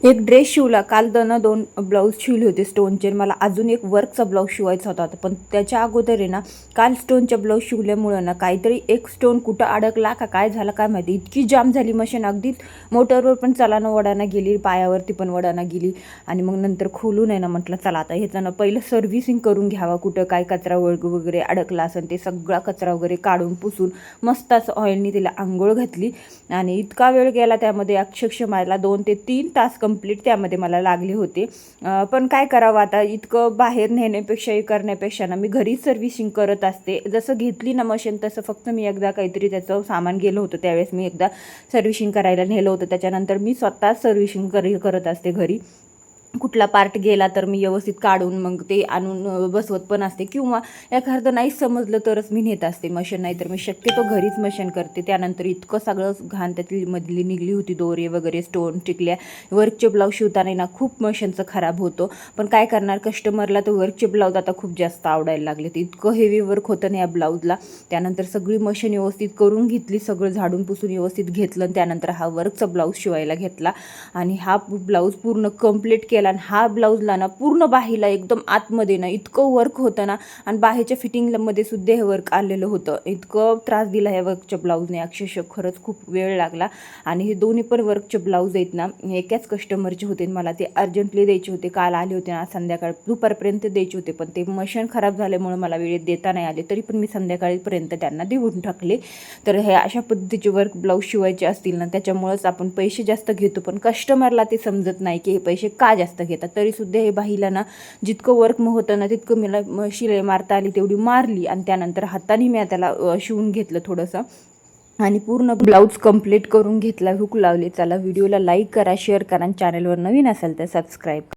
एक ड्रेस शिवला काल, 2 ब्लाऊज शिवले होते स्टोनचे. मला अजून एक वर्कचा ब्लाऊज शिवायचा होता, पण त्याच्या अगोदर आहे ना काल स्टोनच्या ब्लाऊज शिवल्यामुळं ना काहीतरी एक स्टोन कुठं अडकला का काय झालं काय माहिती, इतकी जाम झाली मशीन. अगदी मोटरवर पण चलानं वडाना गेली, पायावरती पण वडाना गेली. आणि मग नंतर खोलून आहे ना म्हटलं चला आता ह्याचं पहिलं सर्व्हिसिंग करून घ्यावा, कुठं काय कचरा वगैरे अडकला असेल ते सगळा कचरा वगैरे काढून पुसून मस्त असं ऑइलनी तिला आंघोळ घातली. आणि इतका वेळ गेला त्यामध्ये, अक्षरशः मला 2 ते 3 तास कंप्लीट त्यामध्ये मला लागले होते. पण काय करावं आता, इतकं बाहेर नेण्यापेक्षा करण्यापेक्षा ना मी घरीच सर्व्हिसिंग करत असते. जसं घेतली ना मशीन तसं फक्त मी एकदा काहीतरी त्याचं सामान गेलं होतं, त्यावेळेस मी एकदा सर्व्हिसिंग करायला नेलं होतं. त्याच्यानंतर मी स्वतः सर्व्हिसिंग करत असते घरी. कुठला पार्ट गेला तर मी व्यवस्थित काढून मग ते आणून बसवत पण असते, किंवा एखादं नाहीच समजलं तरच मी नेत असते मशीन, नाही तर मी शक्यतो घरीच मशीन करते. त्यानंतर इतकं सगळं घाण त्यातली मधली निघली होती, दोरे वगैरे स्टोन टिकल्या. वर्कचे ब्लाऊज शिवताना ना खूप मशीनचं खराब होतो, पण काय करणार, कस्टमरला तर वर्कचे ब्लाऊज आता खूप जास्त आवडायला लागले. ते इतकं हेवी वर्क होतं ना या ब्लाऊजला. त्यानंतर सगळी मशीन व्यवस्थित करून घेतली, सगळं झाडून पुसून व्यवस्थित घेतलं. त्यानंतर हा वर्कचा ब्लाऊज शिवायला घेतला आणि हा ब्लाऊज पूर्ण कंप्लीट केला. आणि हा ब्लाऊजला ना पूर्ण बाहीला एकदम आतमध्ये ना इतकं वर्क होतं ना, आणि बाहेरच्या फिटिंगमध्ये सुद्धा हे वर्क आलेलं होतं. इतकं त्रास दिला ह्या वर्कच्या ब्लाऊजने, अक्षरशः खरंच खूप वेळ लागला. आणि हे दोन्ही पण वर्कचे ब्लाऊज आहेत ना एकाच कस्टमरचे होते, मला ते अर्जंटली द्यायचे होते. काल आले होते ना, संध्याकाळ दुपारपर्यंत द्यायचे होते, पण ते मशीन खराब झाल्यामुळे मला वेळेत देता नाही आले. तरी पण मी संध्याकाळीपर्यंत त्यांना देऊन टाकले. तर हे अशा पद्धतीचे वर्क ब्लाऊज शिवायचे असतील ना त्याच्यामुळेच आपण पैसे जास्त घेतो, पण कस्टमरला ते समजत नाही की हे पैसे का जास्त घेतात. तरीसुद्धा हे बाहीला ना जितकं वर्क होतं ना तितकं मला शिलाई मारता आली तेवढी मारली. आणि त्यानंतर हाताने मी त्याला शिवून घेतलं थोडंसं, आणि पूर्ण ब्लाऊज कंप्लीट करून घेतला, हुक लावली. चला व्हिडिओला लाईक करा, शेअर करा, आणि चॅनलवर नवीन असेल तर सबस्क्राईब.